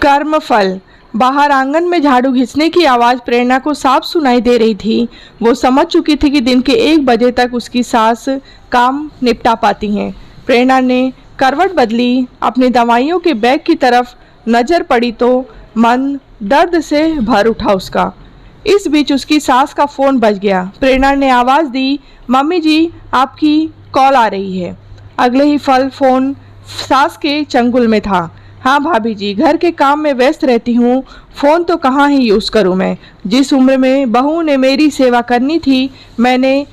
कर्मफल। बाहर आंगन में झाड़ू घिसने की आवाज़ प्रेरणा को साफ सुनाई दे रही थी। वो समझ चुकी थी कि दिन के 1 बजे तक उसकी सास काम निपटा पाती हैं। प्रेरणा ने करवट बदली, अपनी दवाइयों के बैग की तरफ नज़र पड़ी तो मन दर्द से भर उठा उसका। इस बीच उसकी सास का फ़ोन बज गया। प्रेरणा ने आवाज़ दी, मम्मी जी आपकी कॉल आ रही है। अगले ही पल फ़ोन सास के चंगुल में था। हाँ भाभी जी, घर के काम में व्यस्त रहती हूँ, फ़ोन तो कहाँ ही यूज़ करूँ मैं। जिस उम्र में बहू ने मेरी सेवा करनी थी, मैंने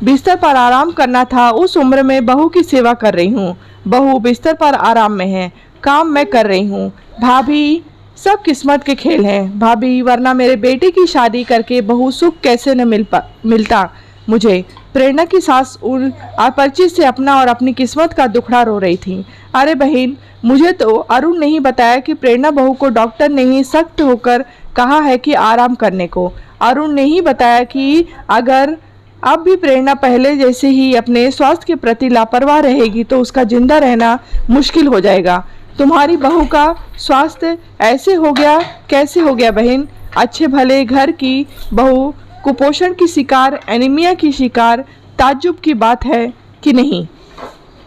बिस्तर पर आराम करना था, उस उम्र में बहू की सेवा कर रही हूँ। बहू बिस्तर पर आराम में है, काम मैं कर रही हूँ। भाभी सब किस्मत के खेल हैं भाभी, वरना मेरे बेटे की शादी करके बहू सुख कैसे न मिलता मुझे। प्रेरणा की सास उन अपरिचित से अपना और अपनी किस्मत का दुखड़ा रो रही थी। अरे बहन, मुझे तो अरुण ने ही बताया कि प्रेरणा बहू को डॉक्टर ने ही सख्त होकर कहा है कि आराम करने को। अरुण ने ही बताया कि अगर अब भी प्रेरणा पहले जैसे ही अपने स्वास्थ्य के प्रति लापरवाह रहेगी तो उसका जिंदा रहना मुश्किल हो जाएगा। तुम्हारी बहू का स्वास्थ्य ऐसे हो गया, कैसे हो गया बहन? अच्छे भले घर की बहू कुपोषण की शिकार, एनीमिया की शिकार, ताज्जुब की बात है कि नहीं?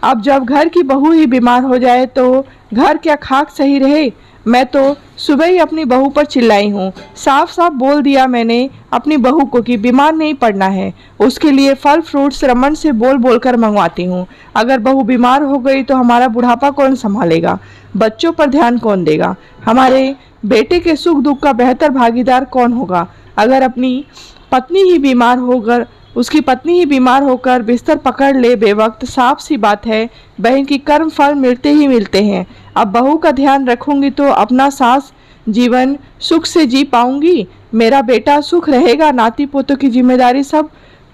अब जब घर की बहू ही बीमार हो जाए तो घर क्या खाक सही रहे? मैं तो सुबह ही अपनी बहू पर चिल्लाई हूँ। साफ साफ बोल दिया मैंने अपनी बहू को कि बीमार नहीं पड़ना है। उसके लिए फल फ्रूट्स रमन से बोल बोल कर मंगवाती हूँ। अगर बहू बीमार हो गई तो हमारा बुढ़ापा कौन संभालेगा? बच्चों पर ध्यान कौन देगा? हमारे बेटे के सुख दुख का बेहतर भागीदार कौन होगा? अगर अपनी पत्नी ही बीमार होकर उसकी पत्नी ही बीमार होकर बिस्तर पकड़ ले बेवक्त, साफ सी बात है बहन की कर्म फल मिलते ही मिलते हैं। अब बहू का ध्यान रखूंगी तो अपना सास जीवन सुख से जी पाऊंगी, मेरा बेटा सुख रहेगा, नाती पोतों की जिम्मेदारी सब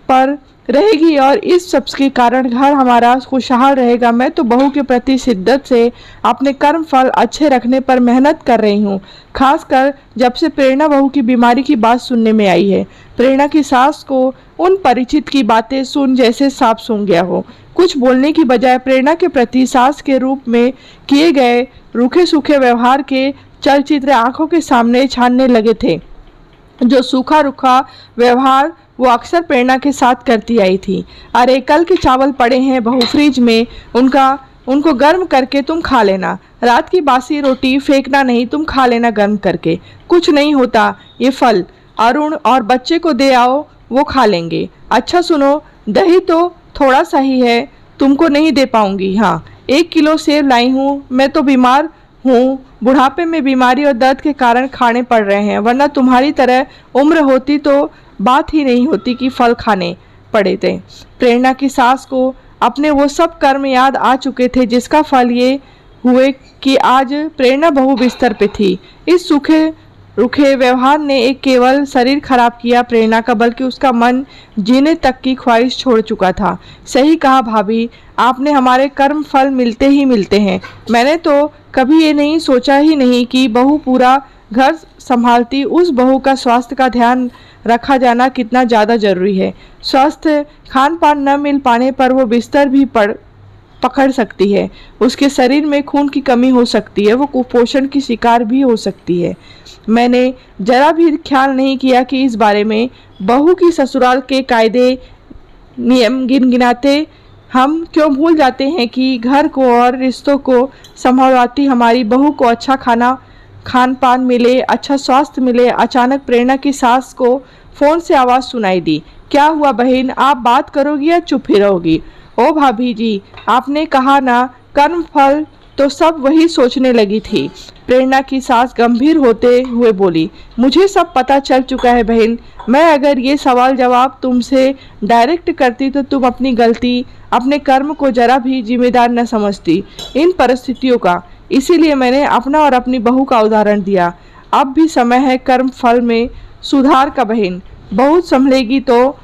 पर रहेगी और इस सब के कारण घर हमारा खुशहाल रहेगा। मैं तो बहू के प्रति शिद्दत से अपने कर्म फल अच्छे रखने पर मेहनत कर रही हूँ, खासकर जब से प्रेरणा बहू की बीमारी की बात सुनने में आई है। प्रेरणा की सास को उन परिचित की बातें सुन जैसे सांप सूंघ गया हो। कुछ बोलने की बजाय प्रेरणा के प्रति सास के रूप में किए गए रूखे सूखे व्यवहार के चलचित्र आंखों के सामने छानने लगे थे। जो सूखा रूखा व्यवहार वो अक्सर प्रेरणा के साथ करती आई थी। अरे कल के चावल पड़े हैं बहू फ्रिज में, उनको गर्म करके तुम खा लेना। रात की बासी रोटी फेंकना नहीं, तुम खा लेना गर्म करके, कुछ नहीं होता। ये फल अरुण और बच्चे को दे आओ, वो खा लेंगे। अच्छा सुनो, दही तो थोड़ा सा ही है, तुमको नहीं दे पाऊंगी। हाँ, 1 किलो सेब लाई हूँ, मैं तो बीमार हूँ, बुढ़ापे में बीमारी और दर्द के कारण खाने पड़ रहे हैं, वरना तुम्हारी तरह उम्र होती तो बात ही नहीं होती कि फल खाने पड़े थे। प्रेरणा की सास को अपने वो सब कर्म याद आ चुके थे जिसका फल ये हुए कि आज प्रेरणा बहू बिस्तर पे थी। इस सूखे रुखे व्यवहार ने एक केवल शरीर खराब किया प्रेरणा का, बल्कि उसका मन जीने तक की ख्वाहिश छोड़ चुका था। सही कहा भाभी, आपने, हमारे कर्म फल मिलते ही मिलते हैं। मैंने तो कभी ये नहीं सोचा ही नहीं कि बहू पूरा घर संभालती, उस बहू का स्वास्थ्य का ध्यान रखा जाना कितना ज़्यादा जरूरी है। स्वस्थ खान पान न मिल पाने पर वो बिस्तर भी पकड़ सकती है, उसके शरीर में खून की कमी हो सकती है, वो कुपोषण की शिकार भी हो सकती है। मैंने जरा भी ख्याल नहीं किया कि इस बारे में। बहू की ससुराल के कायदे नियम गिनगिनाते हम क्यों भूल जाते हैं कि घर को और रिश्तों को संभालती हमारी बहू को अच्छा खान पान मिले, अच्छा स्वास्थ्य मिले। अचानक प्रेरणा की सास को फ़ोन से आवाज़ सुनाई दी। क्या हुआ बहन, आप बात करोगी या चुप ही रहोगी? ओ भाभी जी, आपने कहा ना कर्म फल, तो सब वही सोचने लगी थी। प्रेरणा की सास गंभीर होते हुए बोली, मुझे सब पता चल चुका है बहन। मैं अगर ये सवाल जवाब तुमसे डायरेक्ट करती तो तुम अपनी गलती, अपने कर्म को जरा भी जिम्मेदार न समझती इन परिस्थितियों का। इसीलिए मैंने अपना और अपनी बहू का उदाहरण दिया। अब भी समय है कर्म फल में सुधार का बहन। बहू संभलेगी तो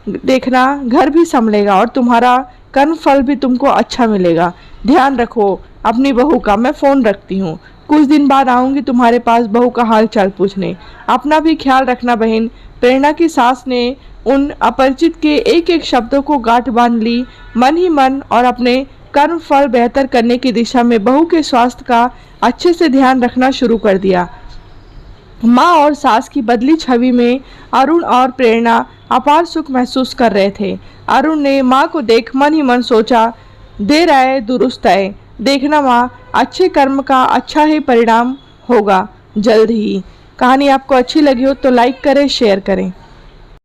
देखना घर भी संभलेगा और तुम्हारा कर्म फल भी तुमको अच्छा मिलेगा। ध्यान रखो अपनी बहू का। मैं फ़ोन रखती हूँ, कुछ दिन बाद आऊँगी तुम्हारे पास बहू का हाल चाल पूछने। अपना भी ख्याल रखना बहन। प्रेरणा की सास ने उन अपरिचित के एक एक शब्दों को गांठ बांध ली मन ही मन और अपने कर्म फल बेहतर करने की दिशा में बहू के स्वास्थ्य का अच्छे से ध्यान रखना शुरू कर दिया। माँ और सास की बदली छवि में अरुण और प्रेरणा अपार सुख महसूस कर रहे थे। अरुण ने माँ को देख मन ही मन सोचा, देर आए दुरुस्त आए। देखना माँ, अच्छे कर्म का अच्छा ही परिणाम होगा जल्द ही। कहानी आपको अच्छी लगी हो तो लाइक करें, शेयर करें।